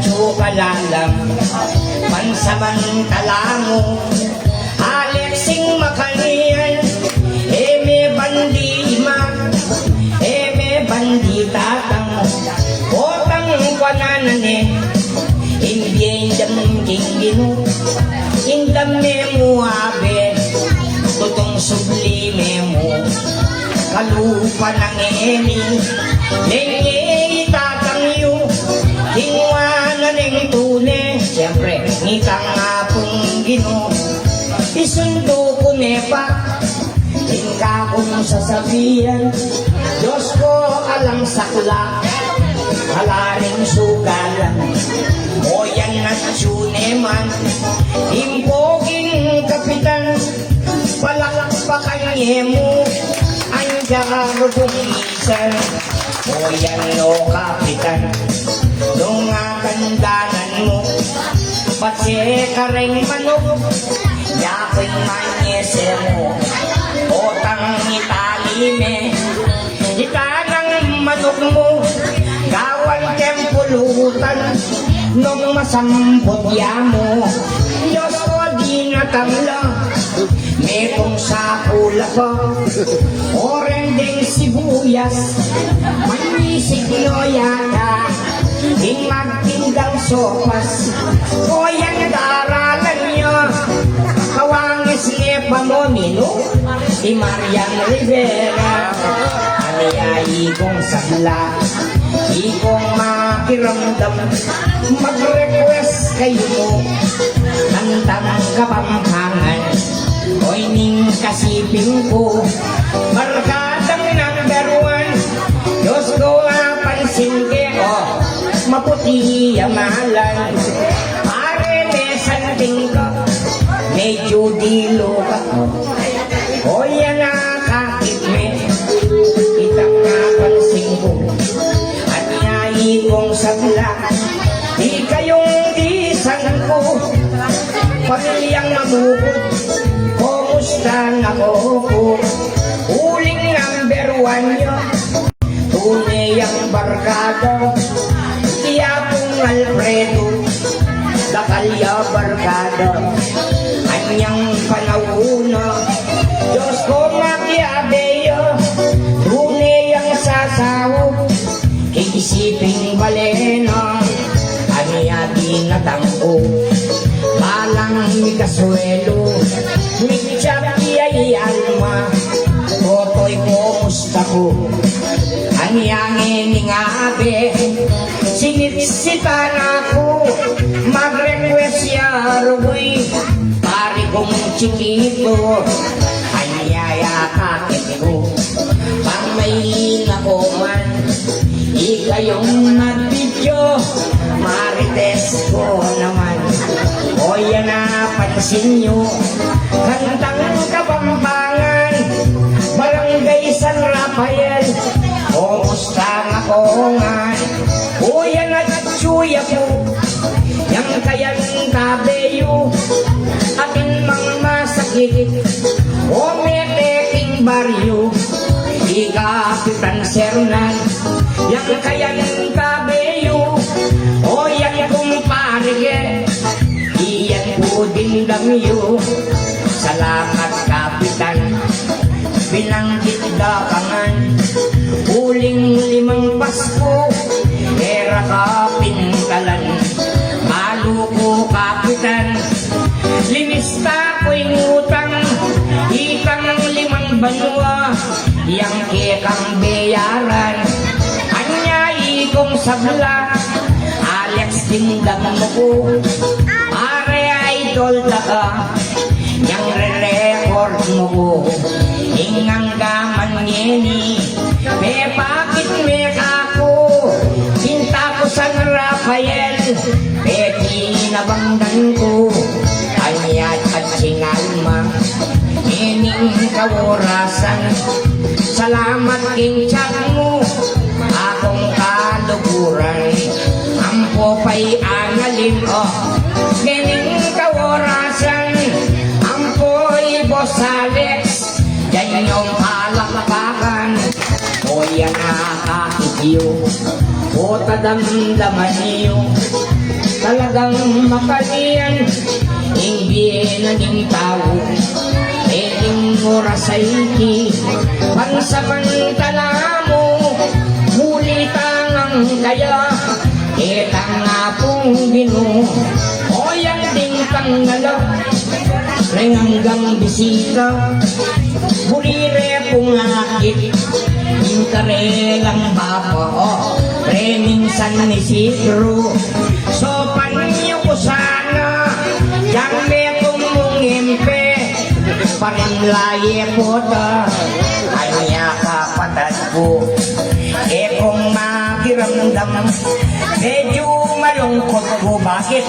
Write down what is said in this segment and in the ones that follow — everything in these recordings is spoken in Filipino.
tsukalalang pansamantala mo Alexing makanian eme bandi ima eme bandi tatang otang kwananane imbien jam kinggino indam memo abe tutong sublime mo kalupa ng emi lenge itatang yu tingwana ng tune siyempre ngitang apong gino isundo ko nepa tingka kong sasabihan Diyos ko alang sakla halaring sugalan o yan at suneman impoging kapitan palakpakan mo ang bumisan o yan o kapitan nung kandanan mo pati kareng manok yakoy manyese mo otang italime itanang manok mo gawan tempulutan nung masampot yamo Diyos ko di natamla may kong sapula ko orendeng sibuyas manisig yata ding magtindang sopas o yan daralan nyo kawangis nepa mo mino di Marian Rivera aniyayi kong sabla ikong makiramdam mag-request kayo mo kantang kapampangan oy ning kasiping ko barkadang number 1 Diyos ko pansin ke maputi amalan pare mesanting ko medyo dilo ka o yan nakakit me itang napansin ko at nyayi kong sabla di kayong disan ko pamilyang mamukot kumusta na ko uling number 1 nyo tunay ang barkada Tiyapong Alfredo Dakalya barkada anyang panahuna Diyos ko makiabeyo tunay ang sasawo kiisiping balena aniya dinatangko balang ni kasuelo mitsapi ay alma totoy ko musta ko anyangin nga abe sinisitan ako mag-request ya ruboy pari kong chikito anyaya kakit ko pang may nako man ikayong nag-video marites ko naman o yan na pansin nyo kantang kapampangan barangay San Rafael o musta nga ko nga o yan at tsuya ko yang kayang kabeyo atin mang masakit o meteking baryo ikapitan sernan yang kayang kabeyo o yan kumpare iyan ko din damyo salamat kapitan binanggit dakangan uling 5 Pasko era kapintalan maluko kapitan linista ko'y ngutang ikang 5 banwa yang kekang bayaran anyay kong sabla Alex tindang mo ko pare idol taka yang re-record mo ko ingang gaman ngeni me bakit me ako cinta ko San Rafael peti nabangdan ko anyat at singalma ining kaworasan salamat king tsak mo akong kaluguran ampo pa'y analim gening kaworasan ampo'y Boss Alex yan yung palakpakan o yan nakakitiyo o tadamdaman niyo talagang makalian, hindi naging tao, pwedeng murasayki, pansamantala mo, huli tangang kaya, kita nga pong Ginoo, o yan din kang nalap, ring hanggang bisita, huli re pungakit, inkarelang baba, Rening San Isidro, so panyo ko sana, yang metong mong impe, parinlaye po ta, kanya kapatad ko, kung magiramdam, medyo malungkot ko, bakit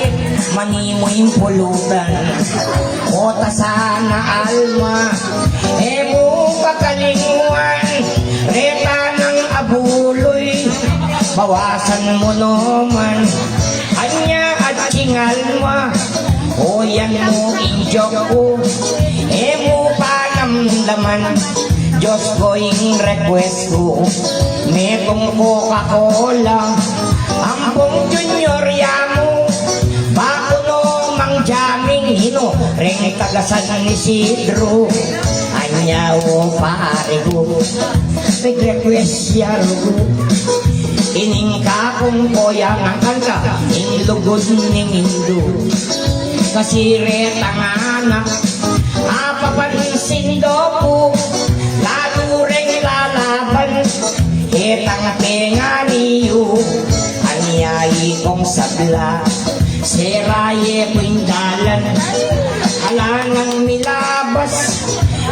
manimo yung pulutan, o ta sana alma, mo kakalinguan, reta ng abuloy, bawasan mo naman, kanya at kingal mo, o yan mo injok ko, mo panamdaman, Diyos ko yung request ko, metong Coca-Cola, ampong junior yamo, bako no mang jaming hino, ring tagasan ni Isidro, anya o pare ko, nag-request yaro, ining kakong koyang ang kanta, inlugod ning indo, kasi retang anak, apapansin do po, lalo rin lalaban, itang tenga niyo, anyayi kong sabla, seraye pindalan, halangang milabas,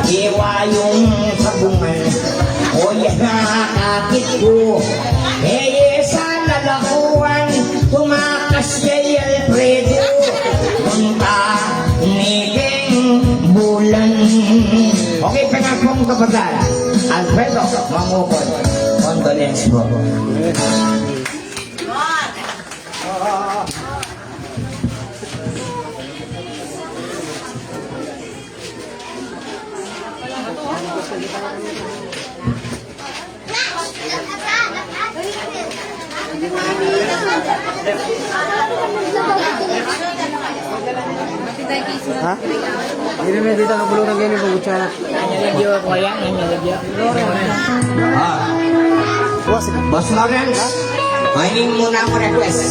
iwa yung sabungan, o yan nakakit ko, sa lalakuan, tumakas yay Alfredo, punta niging bulan. Okay, pangakong kabataan, Alfredo Mangukon, condolence po. Ha? Ini na dito ang bulong ng ganyan pag kutsara. Nalagyo ako yan, nalagyo. Boss Lawrence, mahiling muna ako request.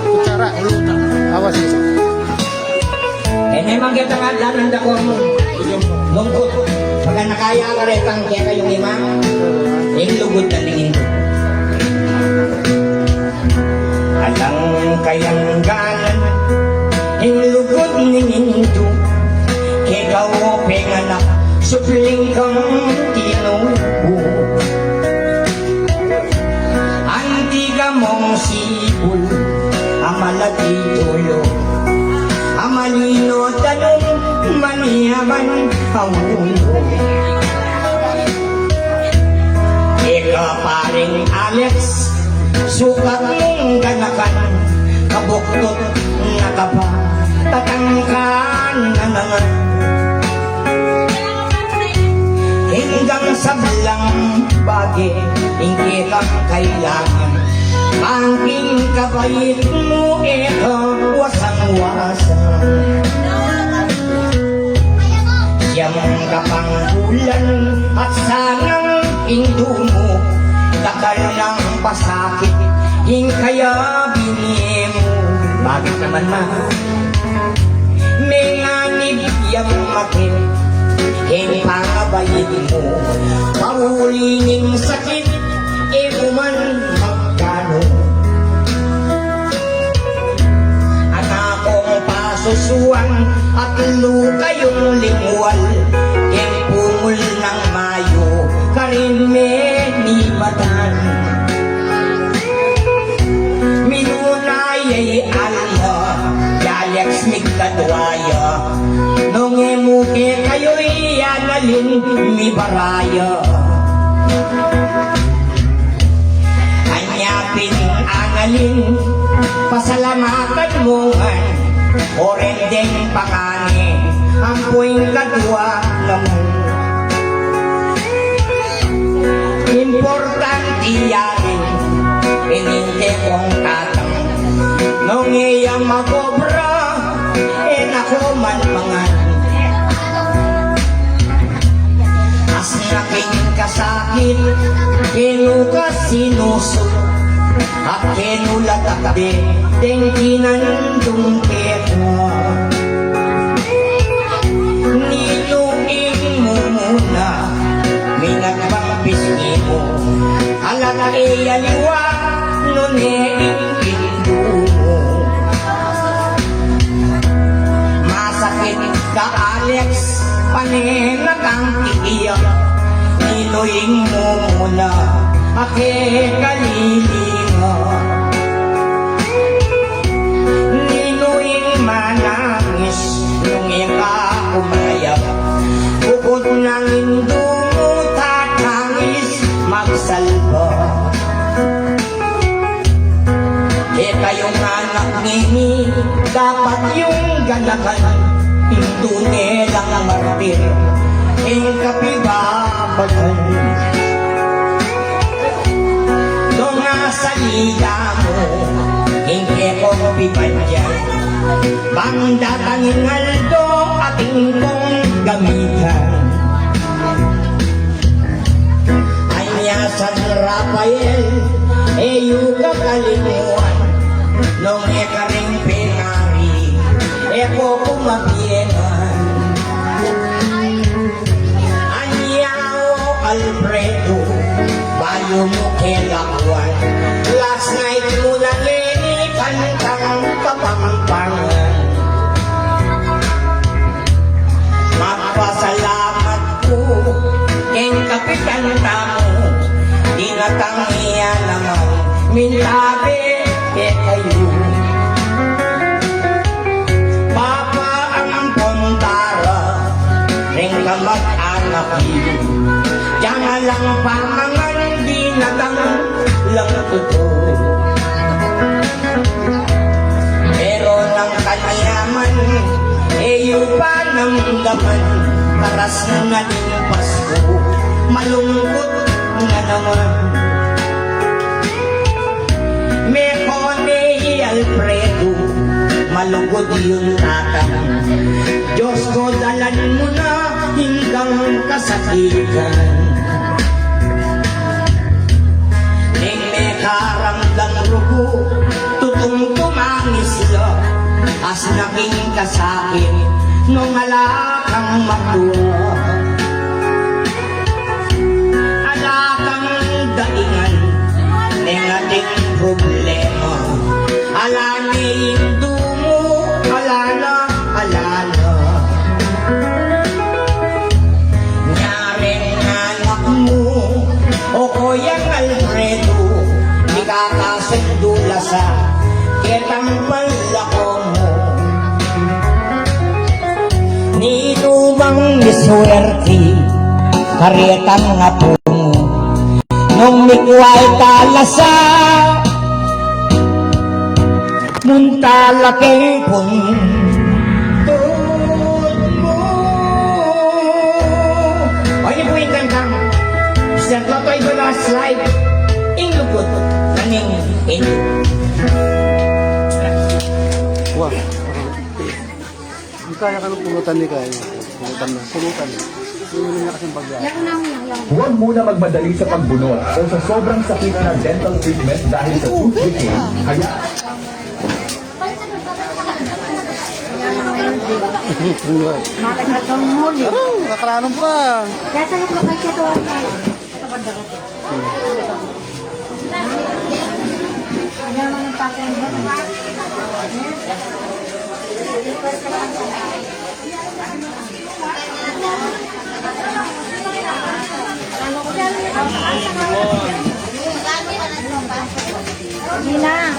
Kutsara, ulong ta. Awas isa. May mga kita nga danan ako mo. Lungkot. Pagka nakaya ka rin kang kaya kayong ima, yung lugod na lingin ko. Alang kayang ganan, yung lugod ningin ko. Kaya o penganak, supling kang tinubo. Antiga mong sipul, amalati tulo. Amalino tanong, maniyaman ang ulo. Ika paring Alex, sukat mong ganakan, kabuktot na kaba, tatangkan na naman. Hinggang sa belang bagi, hindi kang kailangan. Angking kabait mo ito, wasang-wasang. Siyang kapanggulan at sanang indo mo, takal ng pasakit, hing kaya bini mo. Bakit naman ma? May nganib yang makit, hing pangabayid mo, pahulining sakit, man magkano. Anakong pasusuan at luka yung lingwal, yung pumul ng mayo, karin menibatan. Minunayay alma, yayaks migkadwaya, nung emuke kayo'y analin mi baraya. Analin, pasalamatan mo man, o rendeng pakanin, ang puwing kadwa naman. Importante yarin, ininte kong tatang, nung sakit, kenuka sinuso, at kenulatakde, tengkinandong keka. Niluing mo muna, minagbang mo, alaka iyaliwa, nuneing pinto mo. Masakit ka Alex, paninag ang iiyak, niluing mo muna, ake kalilinga. Niluing manangis, nung ika umayak, bukod ng indo mo tatangis, magsalba. Kayong anak nini, dapat yung ganakan, pinto nilang martir, ang kapibabagan. Doon nga sa liga mo, hindi kong pipandyan, bandatangin aldo ating kong gamitan. Anya San Rafael, eyo kakalimuan, nung ekaring pinari, eko kumabienan. Anyao Alfredo, bayo mo kelakwan, last night mo na leni, kantang kapampangan. Magpasalamat ko, keng kapitan tamo, dinatangiya naman, mintabi, kayo. Papa ang pondara, ring kamag-anak yun. Diyan lang pamangan, di natang lang totoo. Pero ng kanyaman, eyo pa namdaman, paras na din Pasko, malungkot nga naman. Alfredo, malugod yung tatang, Diyos ko dalan mo na hinggang kasakitan. Ning may karamdang rugo, tutong tumangis lang, as naging kasakit nung alakang matuwa. Alakang daingan, ning ating problema. Alani indo mo, alana, alana. Nyaring anak mo, o koyang Alfredo, di kakasundula sa kitang palako mo. Ni lumang niswerte, karetang nga po mo, nung mikway talasa, muntalake pun mo. O yun po yung kantang Sir Totoy Buenos Live Inglubot Kaning Inyo. Wah. Hindi kaya ka nung pulutan ni Kaya. Pulutan na. Pulutan. Hindi na kasing pagyan. Huwag muna magmadali sa pagbunot o sa sobrang sakit na dental treatment dahil sa tooth decay, kaya Makakatong muli. Nakakaranong pa. Kaya sa ito kasi ito ang ano naman ang pakin mo? Hindi na.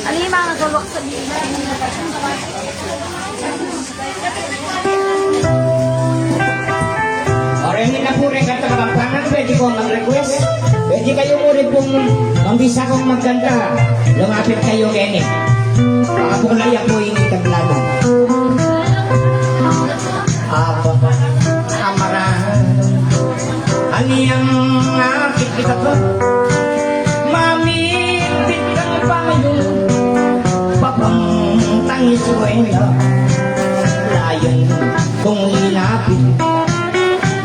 Alima ang nagulok sa dito. Oren na po rin kanta kapampangan, pwede ko mag-request. Pwede kayo mo rin pong mambisa kong magkanta. Lumapit kayo Kenny. Baka po na yan po hindi taglalo. Aba, amaran. Aniyang akit kita po. Mamipit kang payo. Papang tangis ko layon kung linapit.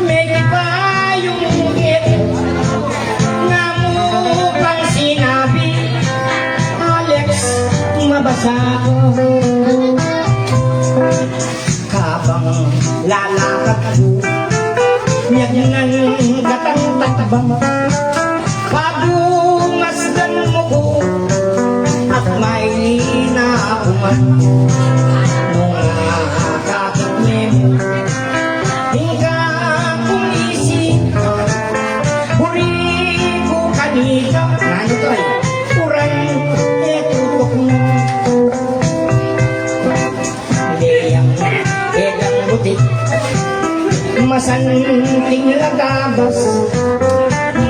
May kipayong ngit mabasa ko habang lalakad ko, niyagnan katang takbang, pabungasdan mo ko at may linauman nung nakakapit mo. Hingga kong isip, huri ko kanito, nano to ay, uray, etutok mo. Leyang, egang butik, masanting lagabas,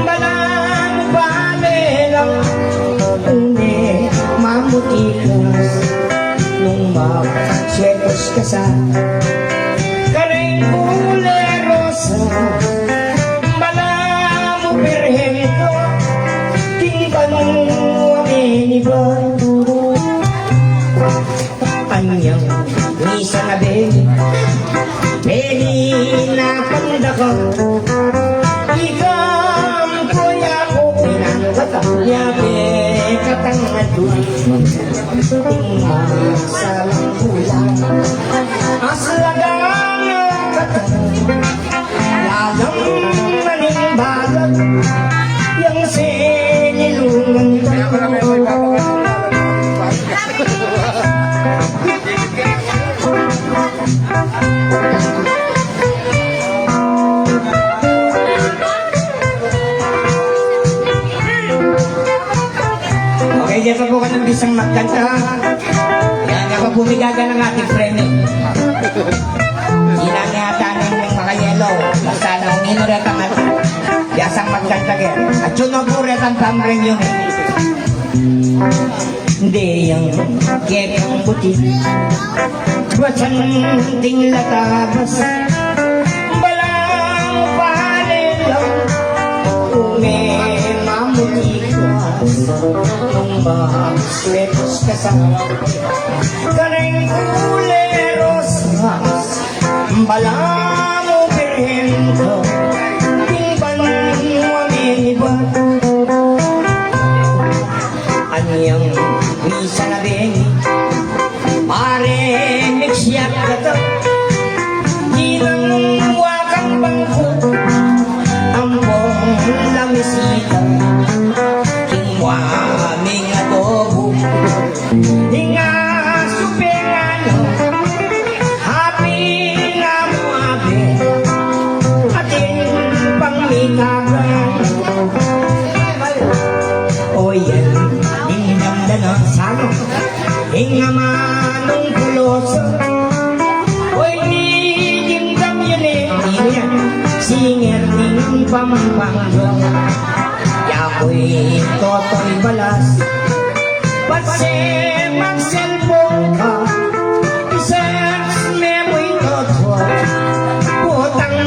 balang balelang, une, mamutikas, nung mag-swetos ka sa kareng bulerosa, balang birhen ko, tingbanong aminiba. Anyang misa na beli, beli na pandako, ikam ko yako, pinanggata, yabe katangan tuwi, masalang pulang, aslagang katangan, lalang manimbalag, yang sinilungan ko. Okay, dyan pa po ka ng bisang magkanta. Yan, napapumigaga ng ating friend eh. Ilan yata ng makayelo. Basta na uminuret ang yasang magkanta kaya. At yun ang puret ang tamreng yun eh. Hindi yung kekang buti. Basan ting latabas. Balang panilang. Ume mamutikas. Nung mag-swetos ka sa kareng kuleros. Balang birhen ko. Tingbanong aminiba. Anyang misa na bengi, pare miksyak ka to, ginang wakang bangko, ambong lamisita, kingwaming adobo, hinga supengano, happy nga mo abe, ating pangmikagan. O yan, dinamdanan sano, hinga manong puloso. Oy, dinimdam yun eh, hindi yan, singer ng pampanggo. Yako'y toto'y balas, pase mag-cellphone ka, isearch memo'y toto, putang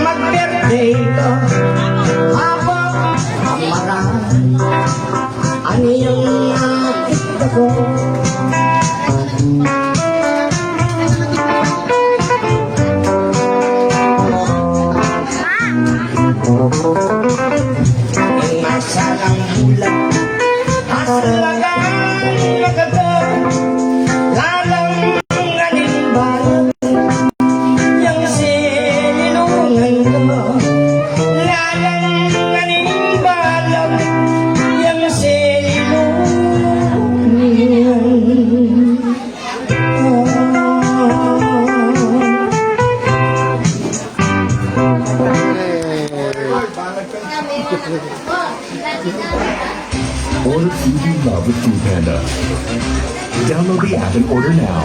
mag-birthday ka, habang amarang, aniyang nakita ko. Ang masalang bulan, aslagang nagata, lalang nanimbalang, yang sinilungan ko, lalang nanimbalang, yang Order Food You Love with Food Panda. Download the app and order now.